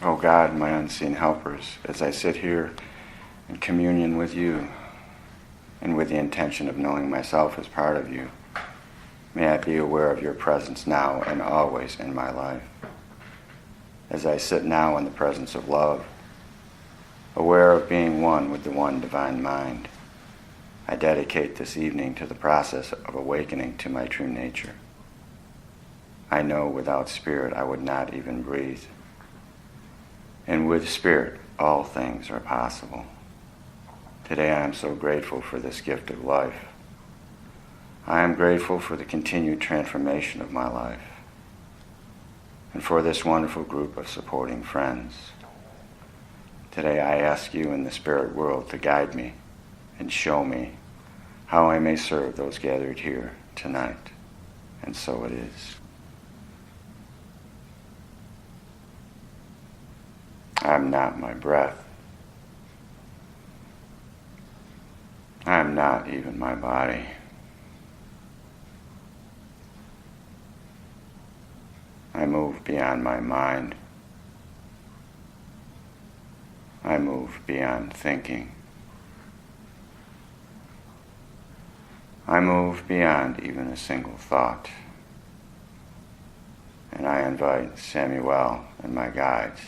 O God, my unseen helpers, as I sit here in communion with you and with the intention of knowing myself as part of you, may I be aware of your presence now and always in my life. As I sit now in the presence of love, aware of being one with the one divine mind, I dedicate this evening to the process of awakening to my true nature. I know without spirit I would not even breathe. And with spirit, all things are possible. Today I am so grateful for this gift of life. I am grateful for the continued transformation of my life and for this wonderful group of supporting friends. Today I ask you in the spirit world to guide me and show me how I may serve those gathered here tonight. And so it is. I am not my breath. I am not even my body. I move beyond my mind. I move beyond thinking. I move beyond even a single thought. And I invite Samuel and my guides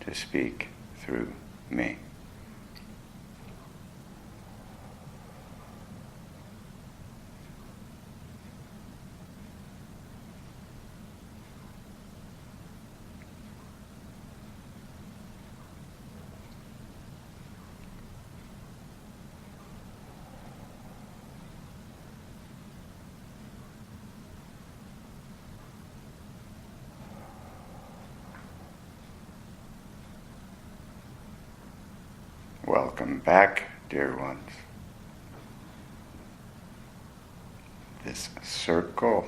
to speak through me. Welcome back, dear ones. This circle,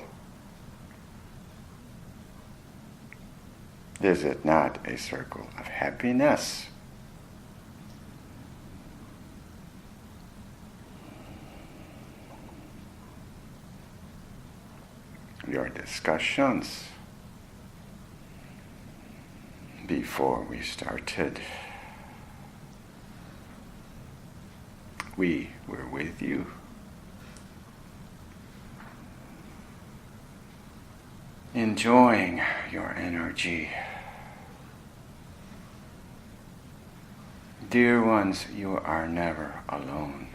is it not a circle of happiness? Your discussions before we started. We were with you. Enjoying your energy. Dear ones, you are never alone.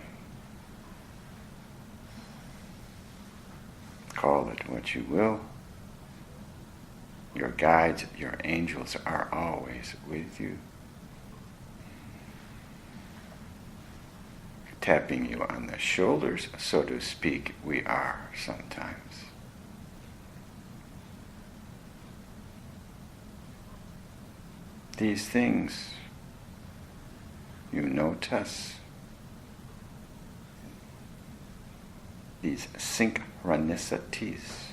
Call it what you will. Your guides, your angels are always with you. Tapping you on the shoulders, so to speak, we are sometimes. These things you notice, these synchronicities,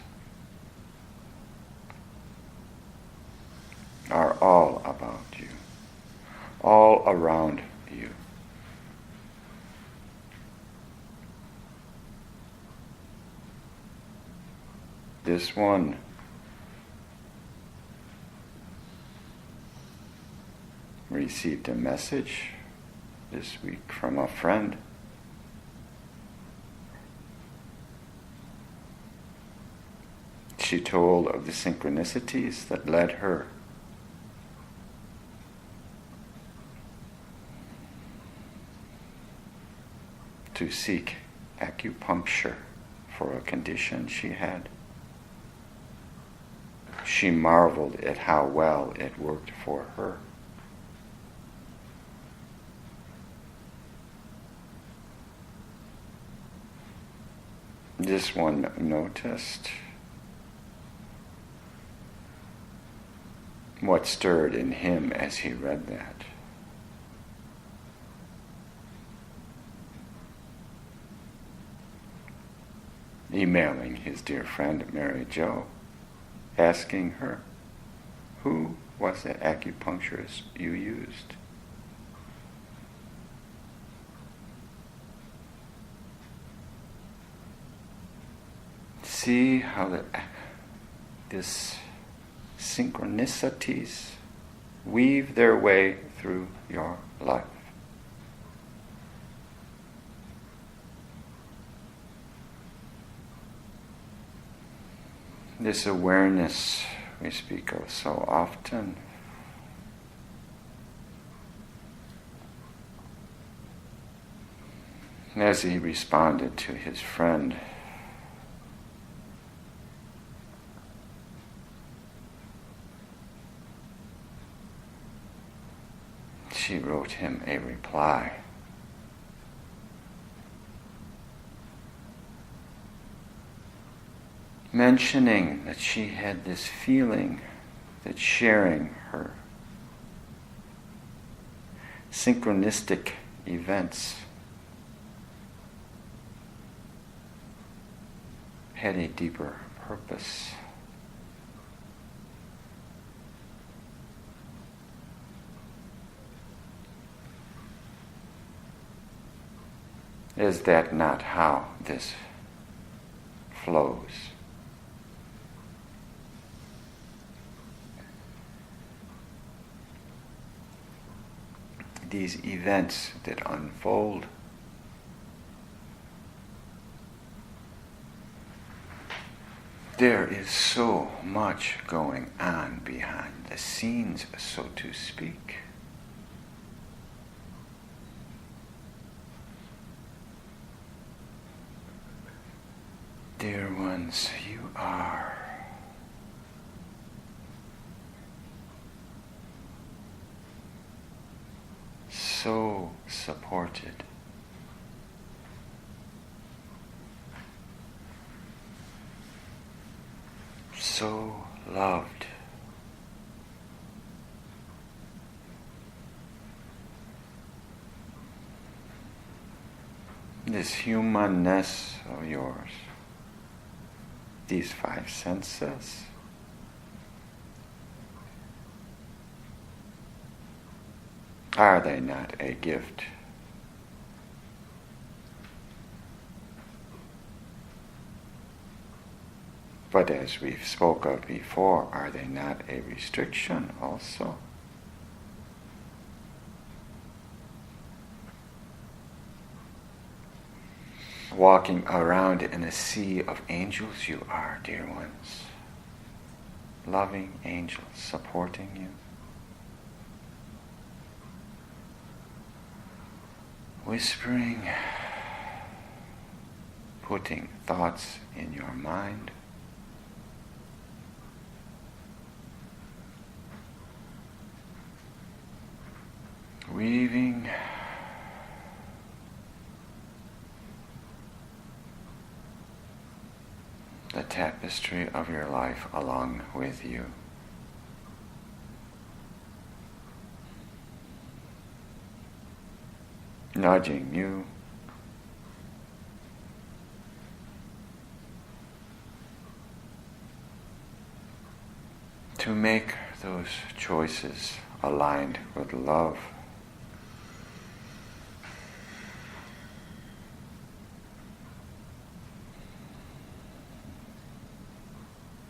are all about you, all around you. This one received a message this week from a friend. She told of the synchronicities that led her to seek acupuncture for a condition she had. She marveled at how well it worked for her. This one noticed what stirred in him as he read that. Emailing his dear friend Mary Jo, asking her, who was the acupuncturist you used? See how this synchronicities weave their way through your life. This awareness we speak of so often. As he responded to his friend, she wrote him a reply. Mentioning that she had this feeling that sharing her synchronistic events had a deeper purpose. Is that not how this flows? These events that unfold there is so much going on behind the scenes, so to speak. Dear ones, you are so supported. So loved. This humanness of yours, these five senses, are they not a gift? But as we've spoke of before, are they not a restriction also? Walking around in a sea of angels you are, dear ones. Loving angels supporting you. Whispering, putting thoughts in your mind. Weaving the tapestry of your life along with you. Nudging you to make those choices aligned with love.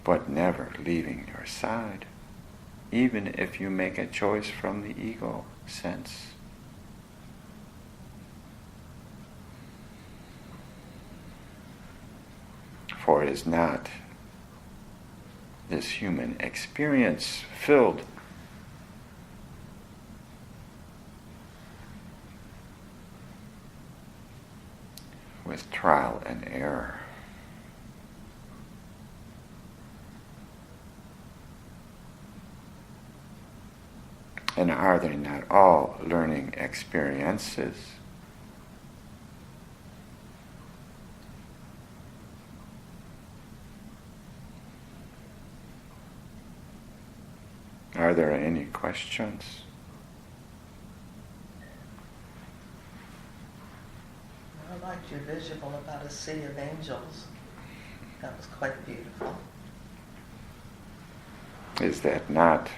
But never leaving your side, even if you make a choice from the ego sense. For is not this human experience filled with trial and error? And are they not all learning experiences? Are there any questions? I liked your visual about a sea of angels. That was quite beautiful. Is that not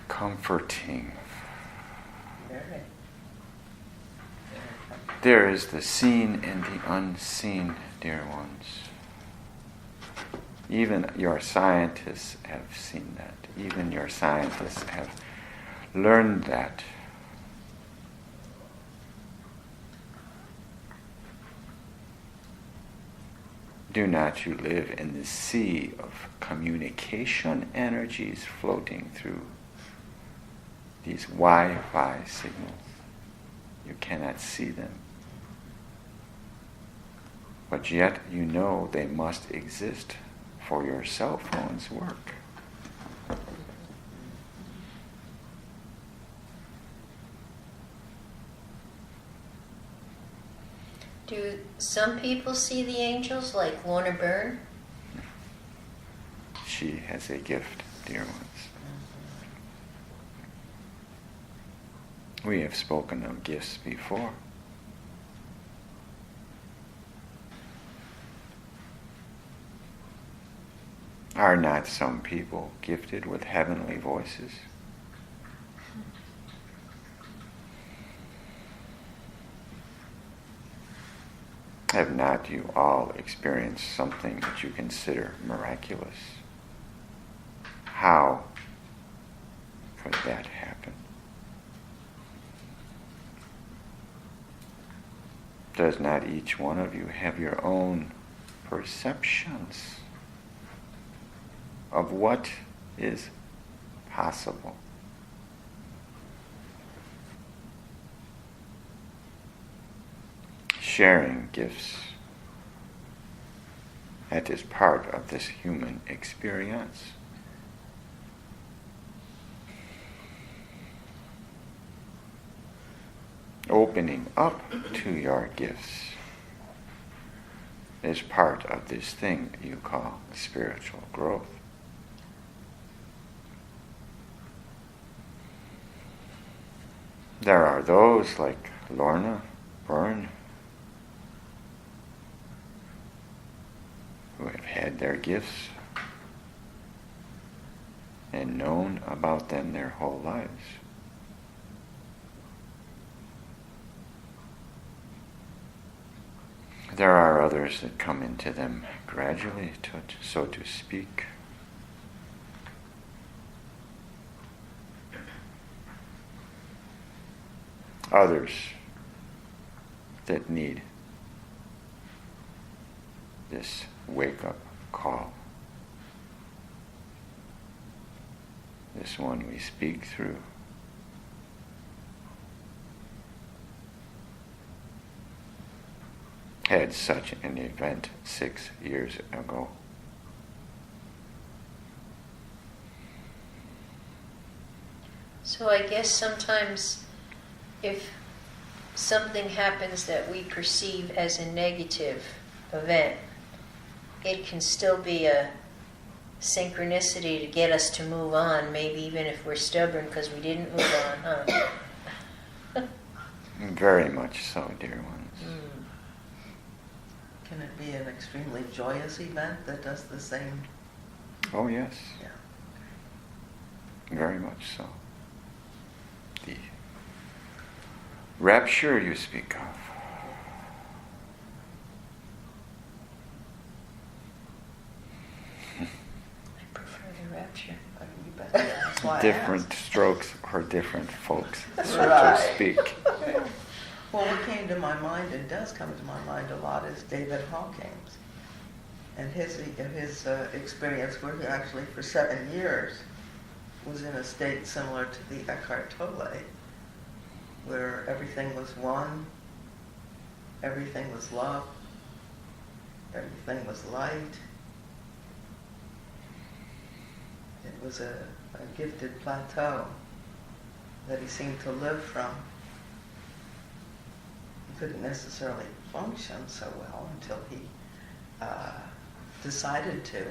comforting? Very. There is the seen and the unseen, dear ones. Even your scientists have seen that. Even your scientists have learned that. Do not you live in the sea of communication energies floating through these Wi-Fi signals? You cannot see them. But yet you know they must exist for your cell phone's work. Do some people see the angels, like Lorna Byrne? She has a gift, dear ones. We have spoken of gifts before. Are not some people gifted with heavenly voices? Have not you all experienced something that you consider miraculous? How could that happen? Does not each one of you have your own perceptions of what is possible? Sharing gifts, that is part of this human experience. Opening up to your gifts is part of this thing you call spiritual growth. There are those like Lorna Byrne who have had their gifts and known about them their whole lives. There are others that come into them gradually, so to speak. Others that need this wake-up call. This one we speak through. Had such an event 6 years ago. So I guess sometimes if something happens that we perceive as a negative event, it can still be a synchronicity to get us to move on, maybe even if we're stubborn because we didn't move on, huh? Very much so, dear ones. Can it be an extremely joyous event that does the same? Oh, yes. Yeah. Very much so. The rapture you speak of. I prefer the rapture. You bet. That's why I Different asked. strokes for different folks, so Right. to speak. Well, what came to my mind, and does come to my mind a lot, is David Hawkins and his experience where he actually for 7 years was in a state similar to the Eckhart Tolle, where everything was one, everything was love, everything was light. It was a gifted plateau that he seemed to live from. He couldn't necessarily function so well until he decided to,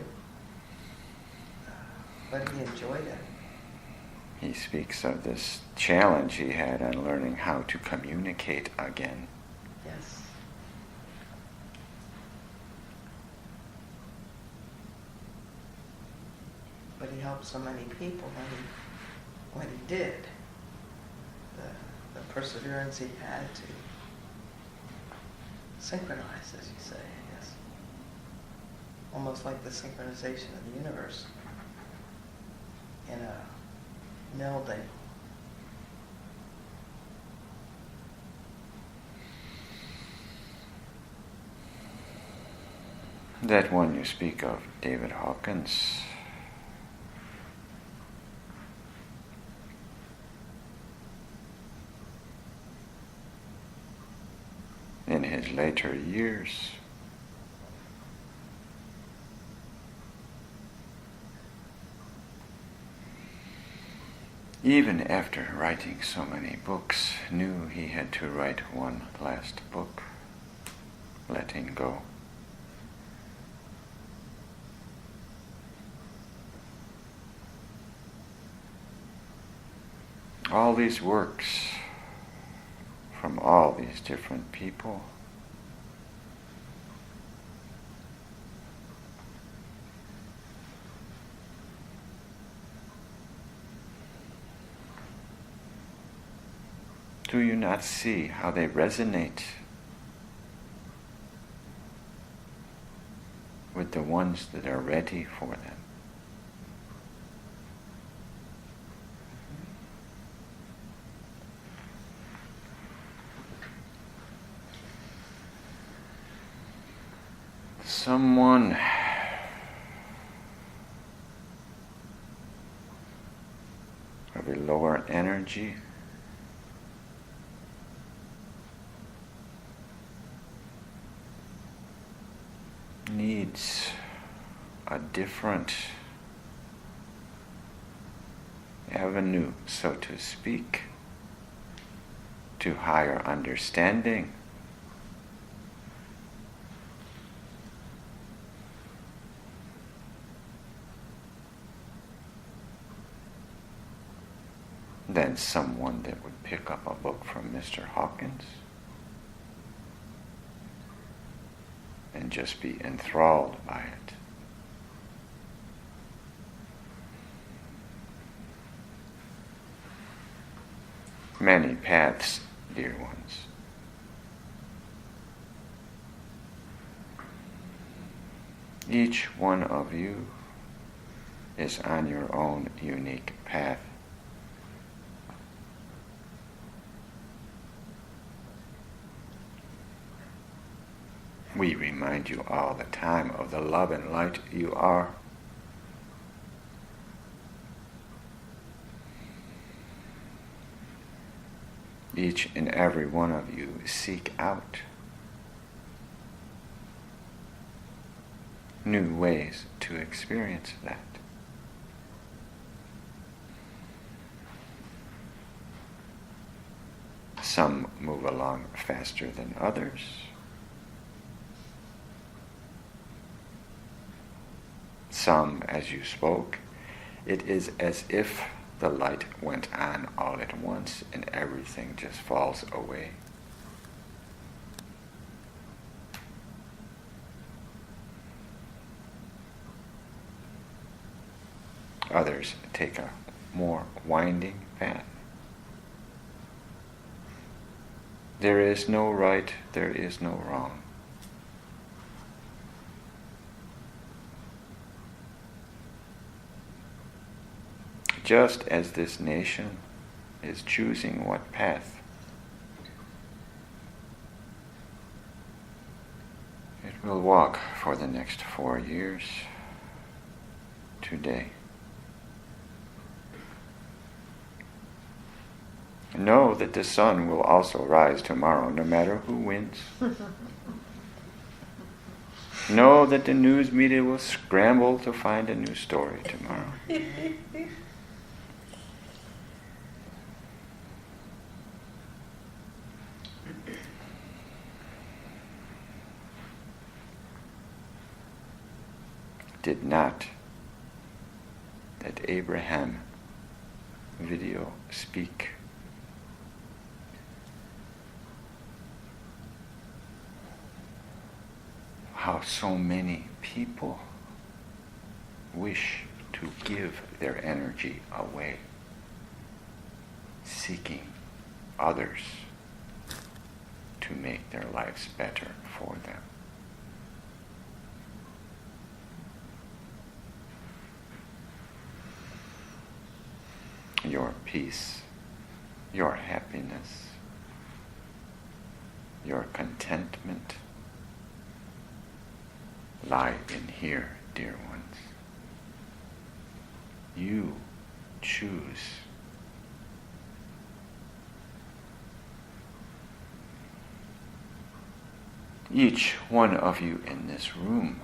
but he enjoyed it. He speaks of this challenge he had on learning how to communicate again. Yes. But he helped so many people when he did. The perseverance he had to synchronize, as you say, I guess. almost like the synchronization of the universe in a melding. That one you speak of, David Hawkins, in his later years, even after writing so many books, knew he had to write one last book, letting go. All these works from all these different people do you not see how they resonate with the ones that are ready for them? Someone of a lower energy needs a different avenue, so to speak, to higher understanding. Than someone that would pick up a book from Mr. Hawkins and just be enthralled by it. Many paths, dear ones. Each one of you is on your own unique path. We remind you all the time of the love and light you are. Each and every one of you seek out new ways to experience that. Some move along faster than others. Some, as you spoke, it is as if the light went on all at once and everything just falls away. Others take a more winding path. There is no right, there is no wrong. Just as this nation is choosing what path it will walk for the next 4 years today. Know that the sun will also rise tomorrow, no matter who wins. Know that the news media will scramble to find a new story tomorrow. Did not that Abraham video speak how so many people wish to give their energy away, seeking others to make their lives better for them? your peace, your happiness, your contentment lie in here, dear ones. You choose. Each one of you in this room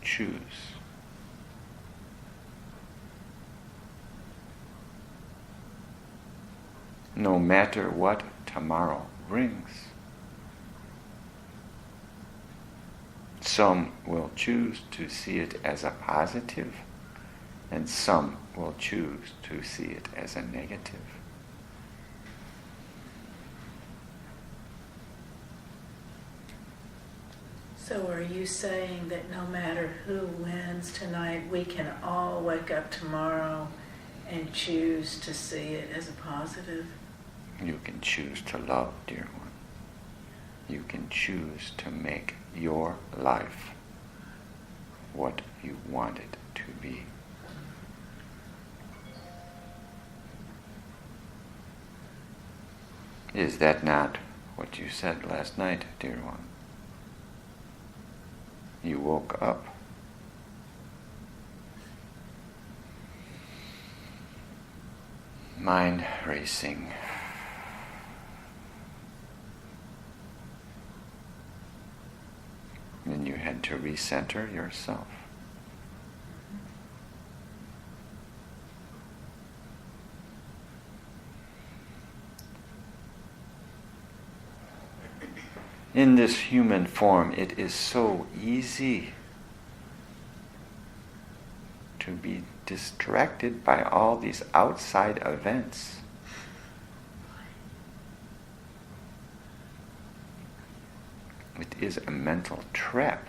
choose. No matter what tomorrow brings. Some will choose to see it as a positive, and some will choose to see it as a negative. So are you saying that no matter who wins tonight, we can all wake up tomorrow and choose to see it as a positive? You can choose to love, dear one. You can choose to make your life what you want it to be. Is that not what you said last night, dear one? You woke up. Mind racing. And you had to recenter yourself. In this human form, it is so easy to be distracted by all these outside events. It is a mental trap,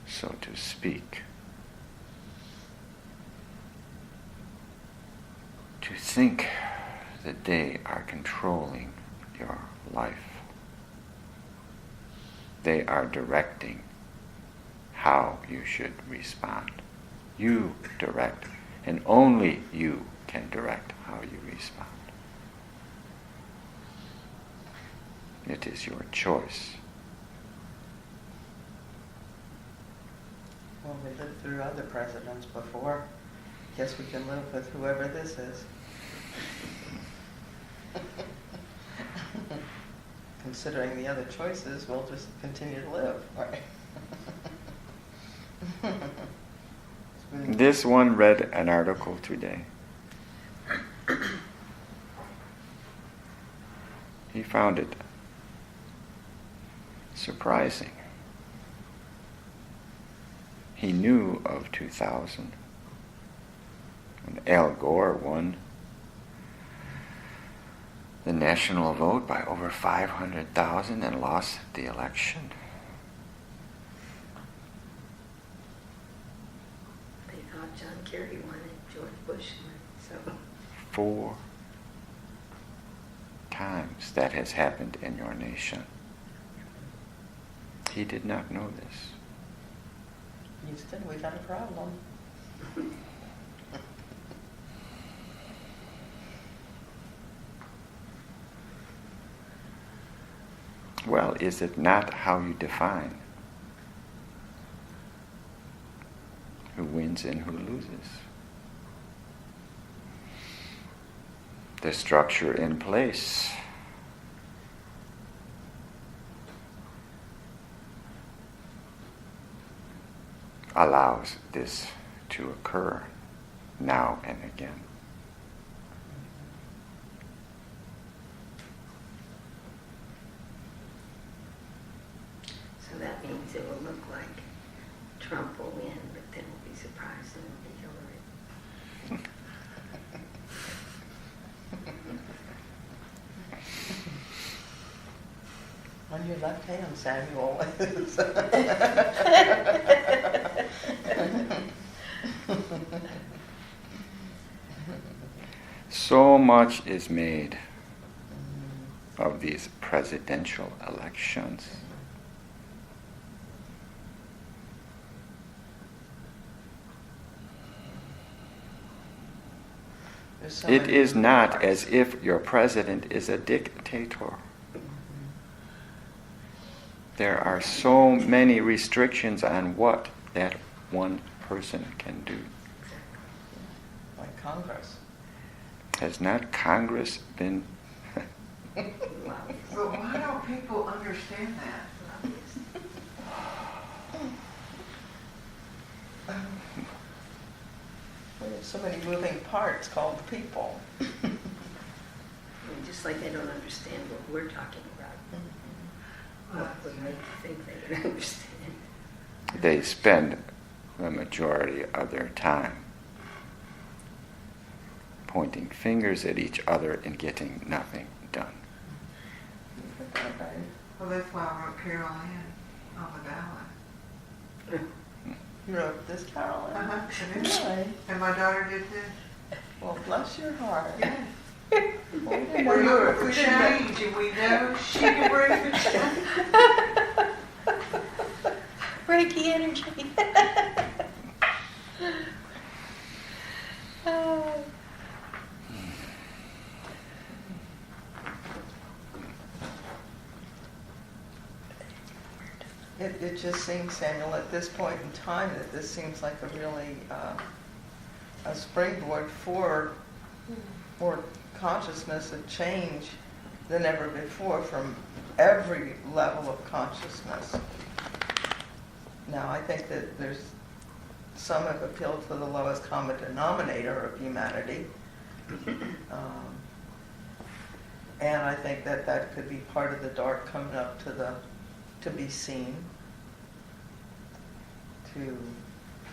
so to speak, to think that they are controlling your life. They are directing how you should respond. You direct, and only you can direct how you respond. It is your choice. Well, we lived through other presidents before. Guess we can live with whoever this is. Considering the other choices, we'll just continue to live, right? This one read an article today. He found it surprising. He knew of 2000 when Al Gore won the national vote by over 500,000 and lost the election. They thought John Kerry won it, George Bush won it, so. 4 times that has happened in your nation. He did not know this. Houston, we got a problem. Well, is it not how you define who wins and who loses? The structure in place allows this to occur now and again. So that means it will look like Trump will win, but then we'll be surprised and it'll be Hillary. On your left hand, Samuel. So much is made of these presidential elections. There's so It many is moving not parts. as if your president is a dictator. There are so many restrictions on what that one person can do. Like Congress. Has not Congress been... Wow. But why don't people understand that? We have so many moving parts called people. I mean, just like they don't understand what we're talking about. What would make you think they would understand? They spend the majority of their time pointing fingers at each other and getting nothing done. Well, that's why I wrote Carol Ann on the ballot. You wrote this, Carolyn? Uh-huh. Really? And my daughter did too. Well, bless your heart. Yeah. We didn't know We're you were- looking for we didn't know- change, and we know she can bring the change. Reiki energy. It just seems, Samuel, at this point in time, that this seems like a really a springboard for more consciousness of change than ever before from every level of consciousness. Now, I think that there's some have appealed to the lowest common denominator of humanity. And I think that that could be part of the dark coming up to be seen, to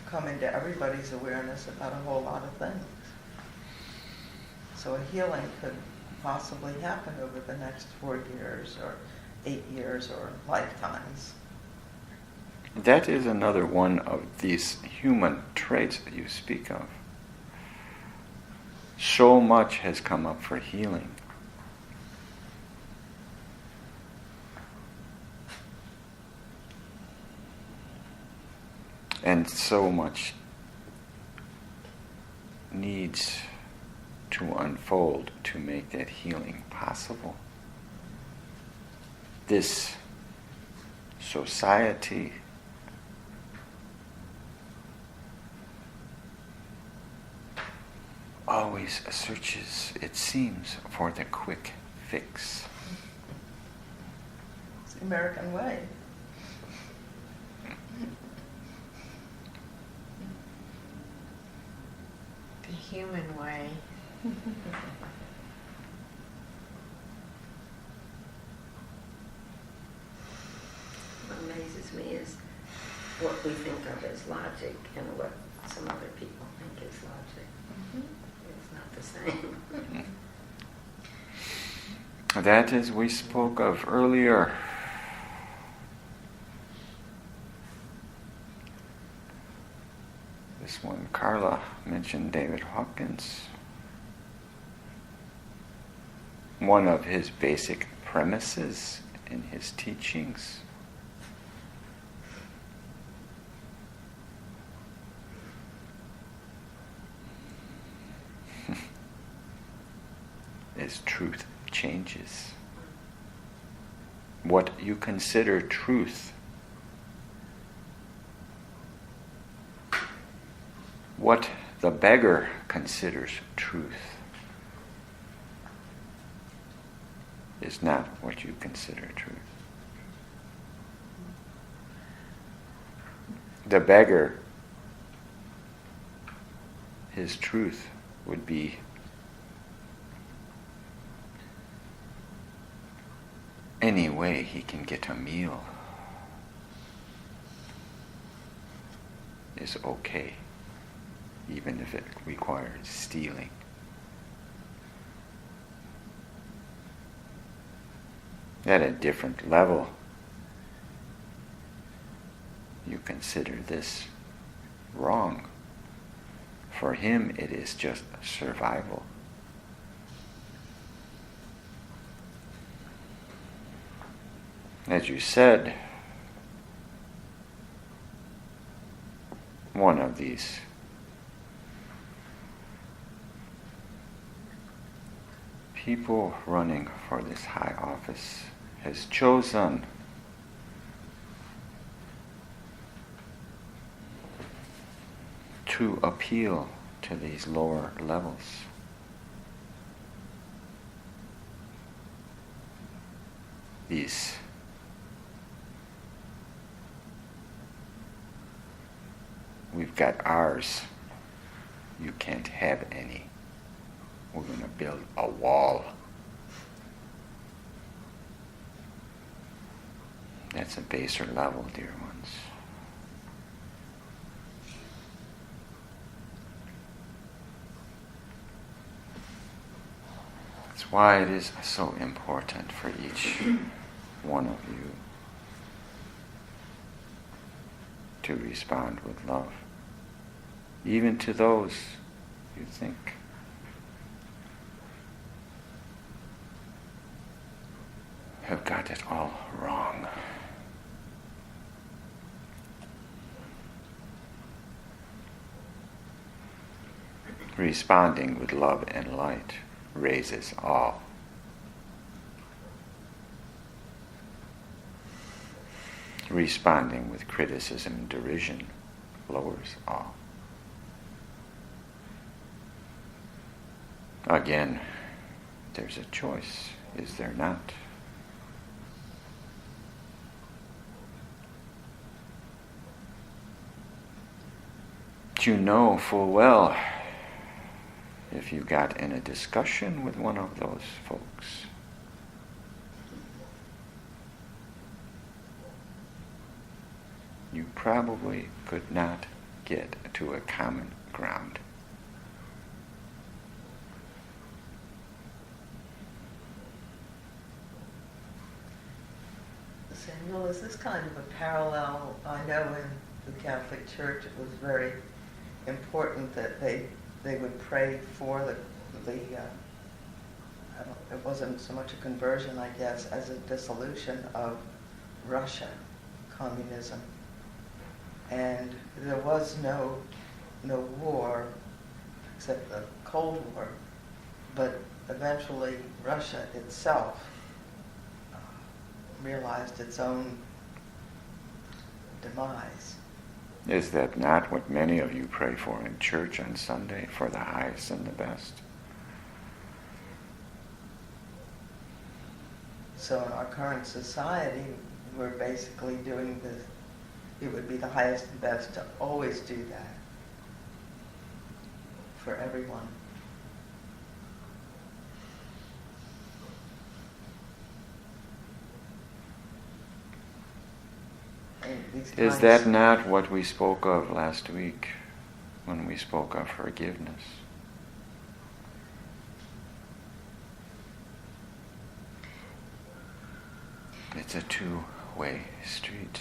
come into everybody's awareness about a whole lot of things. So a healing could possibly happen over the next 4 years or 8 years or lifetimes. That is another one of these human traits that you speak of. So much has come up for healing. And so much needs to unfold to make that healing possible. This society always searches, it seems, for the quick fix. It's the American way. The human way. What amazes me is what we think of as logic and what some other people think is logic. It's not the same. That, as we spoke of earlier, this one, Carla mentioned David Hawkins. One of his basic premises in his teachings is truth changes. What you consider truth, what the beggar considers truth, is not what you consider truth. The beggar, his truth would be any way he can get a meal is okay, even if it requires stealing. At a different level, you consider this wrong. For him, it is just survival. As you said, one of these people running for this high office has chosen to appeal to these lower levels. These we've got ours, you can't have any. We're going to build a wall. That's a baser level, dear ones. That's why it is so important for each one of you to respond with love, even to those you think have got it all wrong. Responding with love and light raises all. Responding with criticism and derision lowers all. Again, there's a choice, is there not? But you know full well, if you got in a discussion with one of those folks, you probably could not get to a common ground. Samuel, is this kind of a parallel? I know in the Catholic Church it was very important that they would pray for it wasn't so much a conversion, I guess, as a dissolution of Russia, communism. And there was no war except the Cold War, but eventually Russia itself realized its own demise. Is that not what many of you pray for in church on Sunday, for the highest and the best? So in our current society, we're basically doing this. It would be the highest and best to always do that for everyone. Is that not what we spoke of last week when we spoke of forgiveness? It's a two-way street.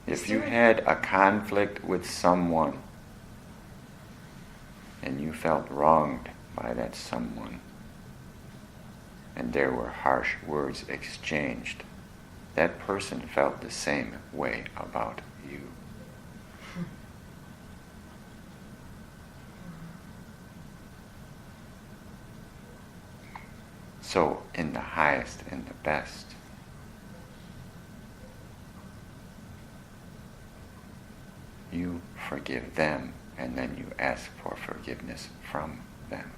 If you had a conflict with someone and you felt wronged by that someone, and there were harsh words exchanged, that person felt the same way about you. So, in the highest and the best, you forgive them, and then you ask for forgiveness from them.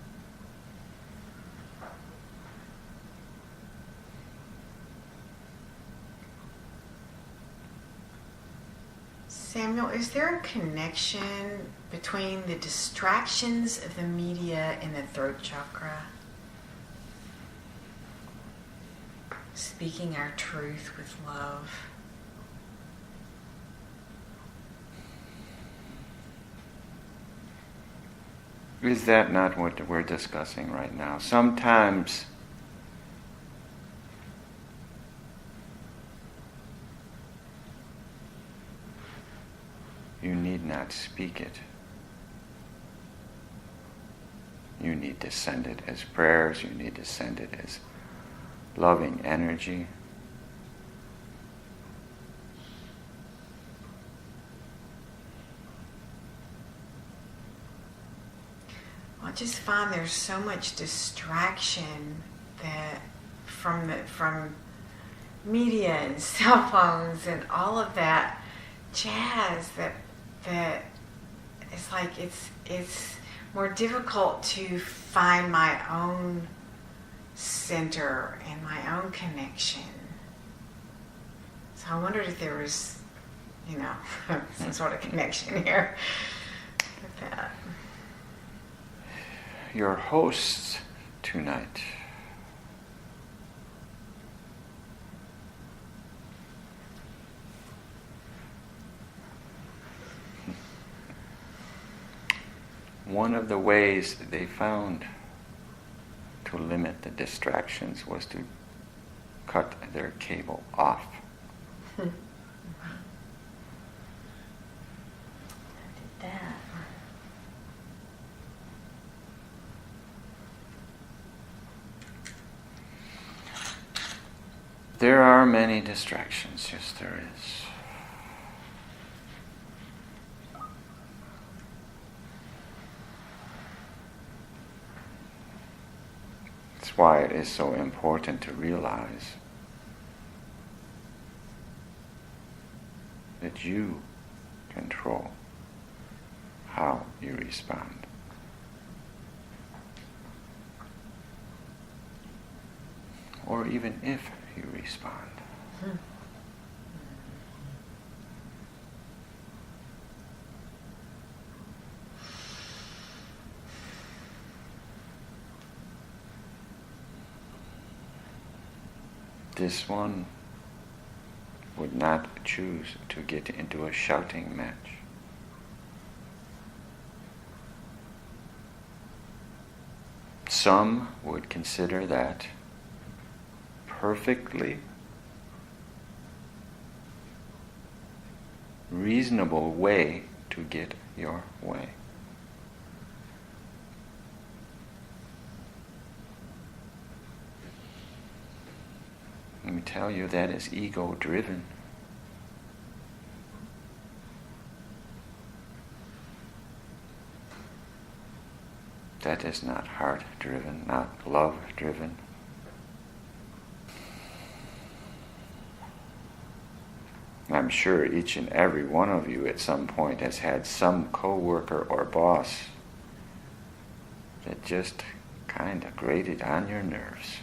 Samuel, is there a connection between the distractions of the media and the throat chakra? Speaking our truth with love. Is that not what we're discussing right now? Sometimes you need not speak it. You need to send it as prayers. You need to send it as loving energy. just find there's so much distraction that from media and cell phones and all of that jazz that it's like it's more difficult to find my own center and my own connection. So I wondered if there was, some sort of connection here with that. Your hosts tonight one of the ways that they found to limit the distractions was to cut their cable off. I did that. There are many distractions, yes there is. That's why it is so important to realize that you control how you respond. Or even if you respond. This one would not choose to get into a shouting match. Some would consider that perfectly reasonable way to get your way. Let me tell you, that is ego-driven. That is not heart-driven, not love-driven. I'm sure each and every one of you at some point has had some coworker or boss that just kind of grated on your nerves.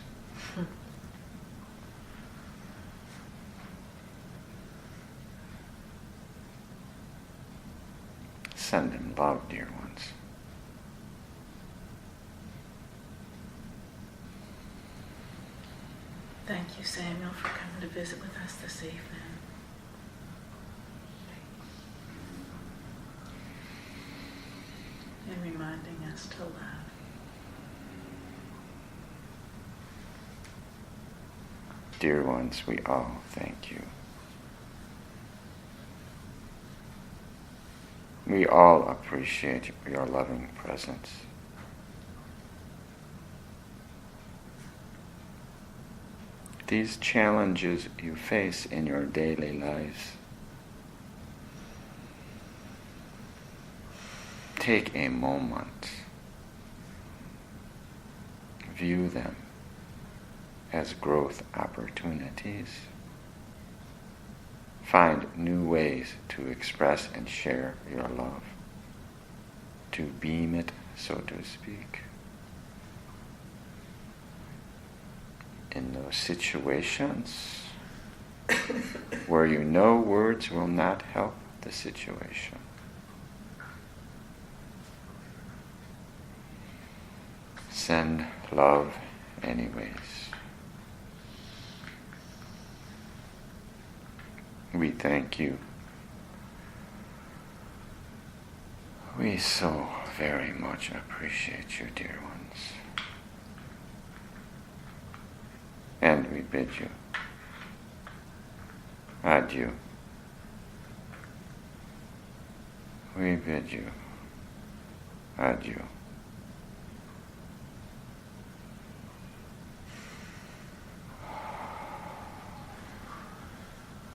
Send them love, dear ones. Thank you, Samuel, for coming to visit with us this evening. And reminding us to love. Dear ones, we all thank you. We all appreciate your loving presence. These challenges you face in your daily lives, take a moment. View them as growth opportunities. Find new ways to express and share your love, to beam it, so to speak. In those situations where you know words will not help the situation, send love anyways. We thank you. We so very much appreciate you, dear ones. And we bid you adieu. We bid you adieu.